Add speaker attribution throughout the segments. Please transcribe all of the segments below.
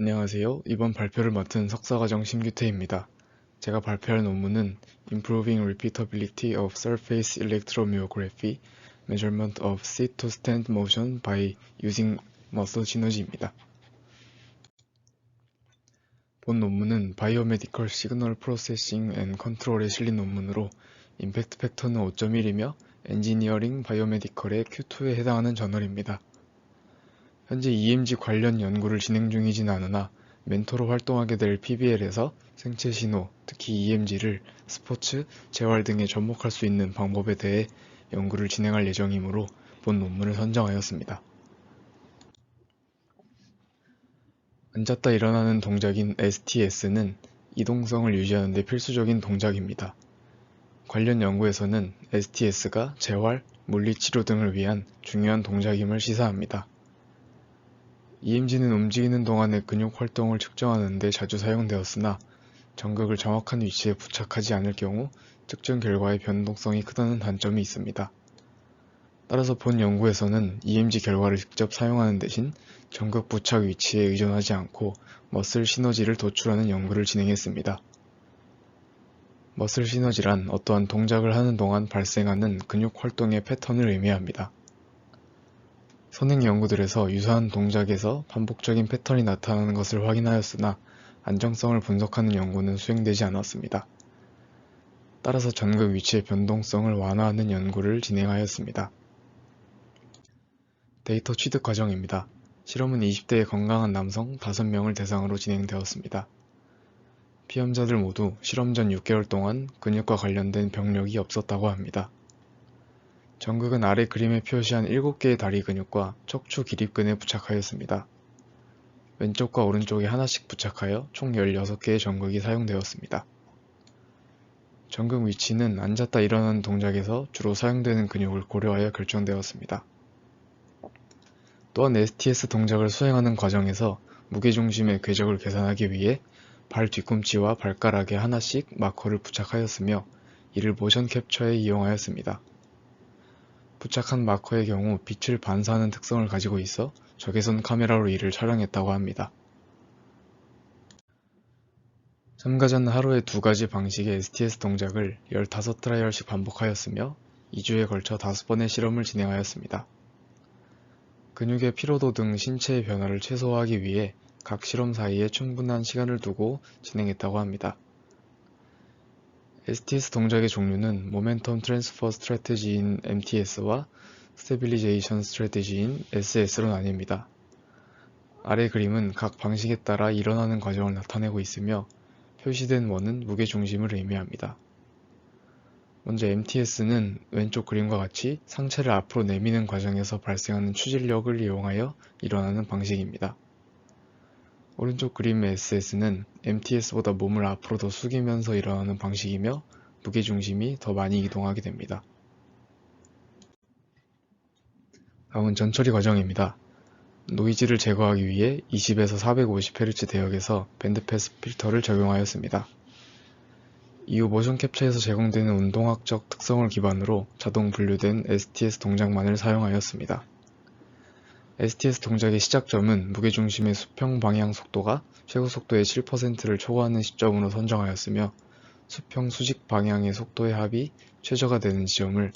Speaker 1: 안녕하세요. 이번 발표를 맡은 석사과정 심규태입니다. 제가 발표할 논문은 Improving Repeatability of Surface Electromyography Measurement of Sit-to-Stand Motion by Using Muscle Synergy입니다. 본 논문은 바이오메디컬 시그널 프로세싱 앤 컨트롤에 실린 논문으로 임팩트 팩터는 5.1이며 엔지니어링 바이오메디컬의 Q2에 해당하는 저널입니다. 현재 EMG 관련 연구를 진행 중이진 않으나 멘토로 활동하게 될 PBL에서 생체 신호, 특히 EMG를 스포츠, 재활 등에 접목할 수 있는 방법에 대해 연구를 진행할 예정이므로 본 논문을 선정하였습니다. 앉았다 일어나는 동작인 STS는 이동성을 유지하는 데 필수적인 동작입니다. 관련 연구에서는 STS가 재활, 물리치료 등을 위한 중요한 동작임을 시사합니다. EMG는 움직이는 동안의 근육 활동을 측정하는 데 자주 사용되었으나 전극을 정확한 위치에 부착하지 않을 경우 측정 결과의 변동성이 크다는 단점이 있습니다. 따라서 본 연구에서는 EMG 결과를 직접 사용하는 대신 전극 부착 위치에 의존하지 않고 머슬 시너지를 도출하는 연구를 진행했습니다. 머슬 시너지란 어떠한 동작을 하는 동안 발생하는 근육 활동의 패턴을 의미합니다. 선행 연구들에서 유사한 동작에서 반복적인 패턴이 나타나는 것을 확인하였으나 안정성을 분석하는 연구는 수행되지 않았습니다. 따라서 전극 위치의 변동성을 완화하는 연구를 진행하였습니다. 데이터 취득 과정입니다. 실험은 20대의 건강한 남성 5명을 대상으로 진행되었습니다. 피험자들 모두 실험 전 6개월 동안 근육과 관련된 병력이 없었다고 합니다. 전극은 아래 그림에 표시한 7개의 다리 근육과 척추 기립근에 부착하였습니다. 왼쪽과 오른쪽에 하나씩 부착하여 총 16개의 전극이 사용되었습니다. 전극 위치는 앉았다 일어나는 동작에서 주로 사용되는 근육을 고려하여 결정되었습니다. 또한 STS 동작을 수행하는 과정에서 무게중심의 궤적을 계산하기 위해 발 뒤꿈치와 발가락에 하나씩 마커를 부착하였으며 이를 모션 캡처에 이용하였습니다. 부착한 마커의 경우 빛을 반사하는 특성을 가지고 있어 적외선 카메라로 이를 촬영했다고 합니다. 참가자는 하루에 2가지 방식의 STS 동작을 15트라이얼씩 반복하였으며 2주에 걸쳐 5번의 실험을 진행하였습니다. 근육의 피로도 등 신체의 변화를 최소화하기 위해 각 실험 사이에 충분한 시간을 두고 진행했다고 합니다. STS 동작의 종류는 모멘텀 트랜스퍼 스트래티지인 MTS와 스테빌리제이션 스트래티지인 SS로 나뉩니다. 아래 그림은 각 방식에 따라 일어나는 과정을 나타내고 있으며 표시된 원은 무게중심을 의미합니다. 먼저 MTS는 왼쪽 그림과 같이 상체를 앞으로 내미는 과정에서 발생하는 추진력을 이용하여 일어나는 방식입니다. 오른쪽 그림의 SS는 MTS보다 몸을 앞으로 더 숙이면서 일어나는 방식이며 무게중심이 더 많이 이동하게 됩니다. 다음은 전처리 과정입니다. 노이즈를 제거하기 위해 20에서 450Hz 대역에서 밴드패스 필터를 적용하였습니다. 이후 모션 캡처에서 제공되는 운동학적 특성을 기반으로 자동 분류된 STS 동작만을 사용하였습니다. STS 동작의 시작점은 무게중심의 수평 방향 속도가 최고 속도의 7%를 초과하는 시점으로 선정하였으며 수평 수직 방향의 속도의 합이 최저가 되는 지점을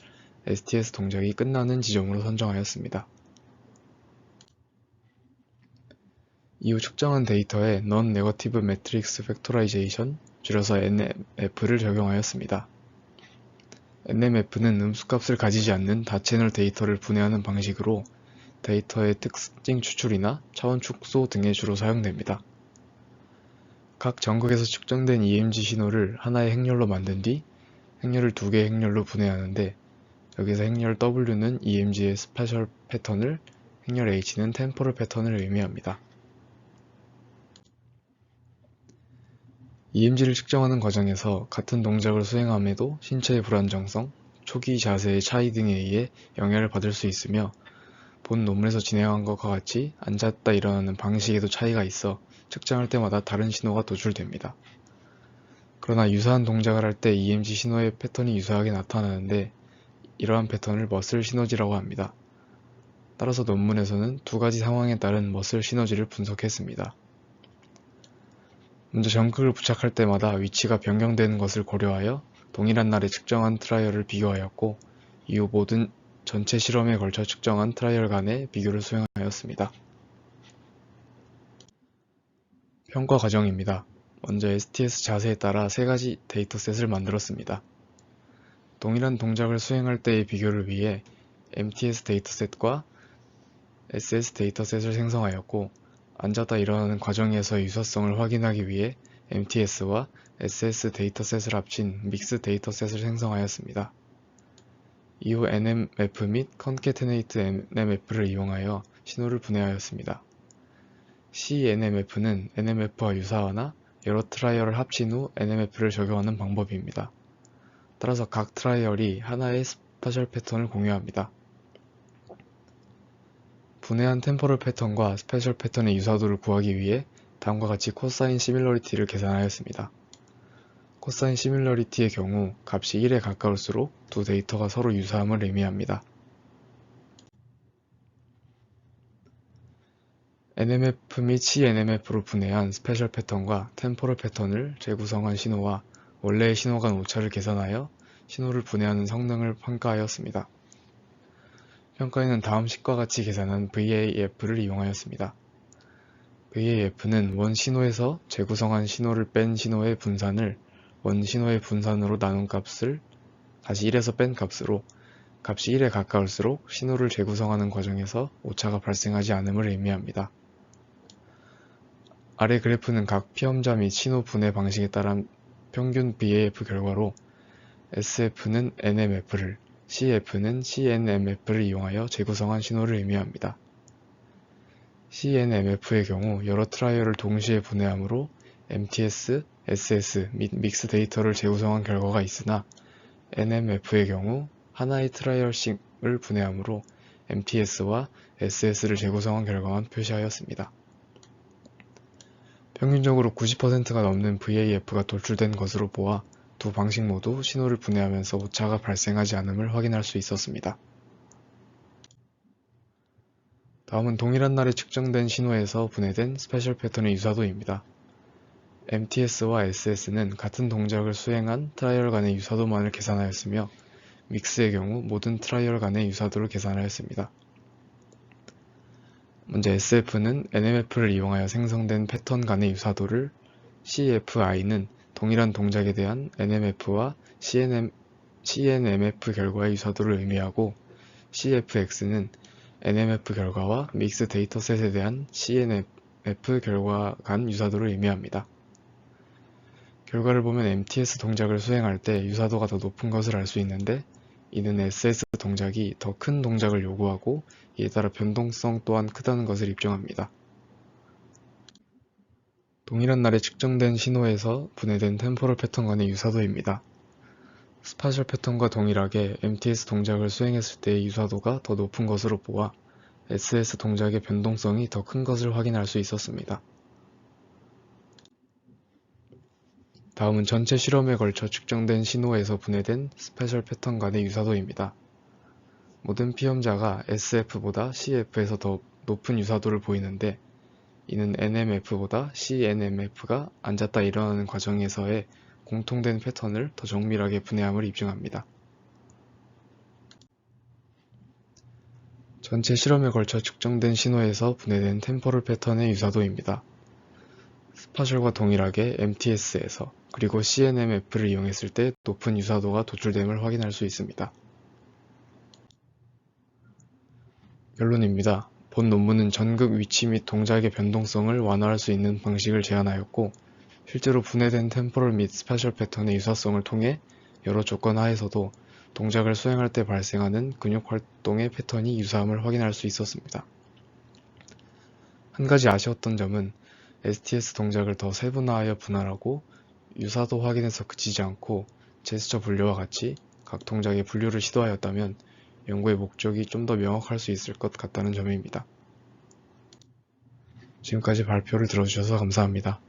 Speaker 1: STS 동작이 끝나는 지점으로 선정하였습니다. 이후 측정한 데이터에 Non-Negative Matrix Factorization, 줄여서 NMF를 적용하였습니다. NMF는 음수값을 가지지 않는 다채널 데이터를 분해하는 방식으로 데이터의 특징 추출이나 차원 축소 등에 주로 사용됩니다. 각 전극에서 측정된 EMG 신호를 하나의 행렬로 만든 뒤 행렬을 2개의 행렬로 분해하는데 여기서 행렬 W는 EMG의 스파셜 패턴을, 행렬 H는 템포럴 패턴을 의미합니다. EMG를 측정하는 과정에서 같은 동작을 수행함에도 신체의 불안정성, 초기 자세의 차이 등에 의해 영향을 받을 수 있으며 본 논문에서 진행한 것과 같이 앉았다 일어나는 방식에도 차이가 있어 측정할 때마다 다른 신호가 도출됩니다. 그러나 유사한 동작을 할 때 EMG 신호의 패턴이 유사하게 나타나는데 이러한 패턴을 머슬 시너지라고 합니다. 따라서 논문에서는 2가지 상황에 따른 머슬 시너지를 분석했습니다. 먼저 전극을 부착할 때마다 위치가 변경되는 것을 고려하여 동일한 날에 측정한 트라이얼을 비교하였고, 이후 모든 전체 실험에 걸쳐 측정한 트라이얼 간의 비교를 수행하였습니다. 평가 과정입니다. 먼저 STS 자세에 따라 세 가지 데이터셋을 만들었습니다. 동일한 동작을 수행할 때의 비교를 위해 MTS 데이터셋과 SS 데이터셋을 생성하였고, 앉았다 일어나는 과정에서의 유사성을 확인하기 위해 MTS와 SS 데이터셋을 합친 믹스 데이터셋을 생성하였습니다. 이후 NMF 및 컨캐테네이트 NMF를 이용하여 신호를 분해하였습니다. CNMF는 NMF와 유사하나 여러 트라이얼을 합친 후 NMF를 적용하는 방법입니다. 따라서 각 트라이얼이 하나의 스파셜 패턴을 공유합니다. 분해한 템포럴 패턴과 스페셜 패턴의 유사도를 구하기 위해 다음과 같이 코사인 시밀러리티를 계산하였습니다. 코사인 시밀러리티의 경우 값이 1에 가까울수록 두 데이터가 서로 유사함을 의미합니다. NMF 및 CNMF로 분해한 스페셜 패턴과 템포럴 패턴을 재구성한 신호와 원래의 신호 간 오차를 계산하여 신호를 분해하는 성능을 평가하였습니다. 평가에는 다음 식과 같이 계산한 VAF를 이용하였습니다. VAF는 원 신호에서 재구성한 신호를 뺀 신호의 분산을 원 신호의 분산으로 나눈 값을 다시 1에서 뺀 값으로 값이 1에 가까울수록 신호를 재구성하는 과정에서 오차가 발생하지 않음을 의미합니다. 아래 그래프는 각 피험자 및 신호 분해 방식에 따른 평균 VAF 결과로 SF는 NMF를, CF는 CNMF를 이용하여 재구성한 신호를 의미합니다. CNMF의 경우 여러 트라이얼을 동시에 분해하므로 MTS, SS 및 믹스 데이터를 재구성한 결과가 있으나 NMF의 경우 하나의 트라이얼씩을 분해하므로 MTS와 SS를 재구성한 결과만 표시하였습니다. 평균적으로 90%가 넘는 VAF가 도출된 것으로 보아 두 방식 모두 신호를 분해하면서 오차가 발생하지 않음을 확인할 수 있었습니다. 다음은 동일한 날에 측정된 신호에서 분해된 스페셜 패턴의 유사도입니다. MTS와 SS는 같은 동작을 수행한 트라이얼 간의 유사도만을 계산하였으며 믹스의 경우 모든 트라이얼 간의 유사도를 계산하였습니다. 먼저 SF는 NMF를 이용하여 생성된 패턴 간의 유사도를 CFI는 동일한 동작에 대한 NMF와 CNMF 결과의 유사도를 의미하고 CFX는 NMF 결과와 믹스 데이터셋에 대한 CNMF 결과 간 유사도를 의미합니다. 결과를 보면 MTS 동작을 수행할 때 유사도가 더 높은 것을 알 수 있는데 이는 SS 동작이 더 큰 동작을 요구하고 이에 따라 변동성 또한 크다는 것을 입증합니다. 동일한 날에 측정된 신호에서 분해된 템포럴 패턴 간의 유사도입니다. 스파셜 패턴과 동일하게 MTS 동작을 수행했을 때의 유사도가 더 높은 것으로 보아 SS 동작의 변동성이 더 큰 것을 확인할 수 있었습니다. 다음은 전체 실험에 걸쳐 측정된 신호에서 분해된 스페셜 패턴 간의 유사도입니다. 모든 피험자가 SF보다 CF에서 더 높은 유사도를 보이는데 이는 NMF보다 CNMF가 앉았다 일어나는 과정에서의 공통된 패턴을 더 정밀하게 분해함을 입증합니다. 전체 실험에 걸쳐 측정된 신호에서 분해된 템포럴 패턴의 유사도입니다. 스파셜과 동일하게 MTS에서 그리고 CNMF를 이용했을 때 높은 유사도가 도출됨을 확인할 수 있습니다. 결론입니다. 본 논문은 전극 위치 및 동작의 변동성을 완화할 수 있는 방식을 제안하였고 실제로 분해된 템포럴 및 스파셜 패턴의 유사성을 통해 여러 조건 하에서도 동작을 수행할 때 발생하는 근육 활동의 패턴이 유사함을 확인할 수 있었습니다. 한 가지 아쉬웠던 점은 STS 동작을 더 세분화하여 분할하고 유사도 확인에서 그치지 않고 제스처 분류와 같이 각 동작의 분류를 시도하였다면 연구의 목적이 좀 더 명확할 수 있을 것 같다는 점입니다. 지금까지 발표를 들어주셔서 감사합니다.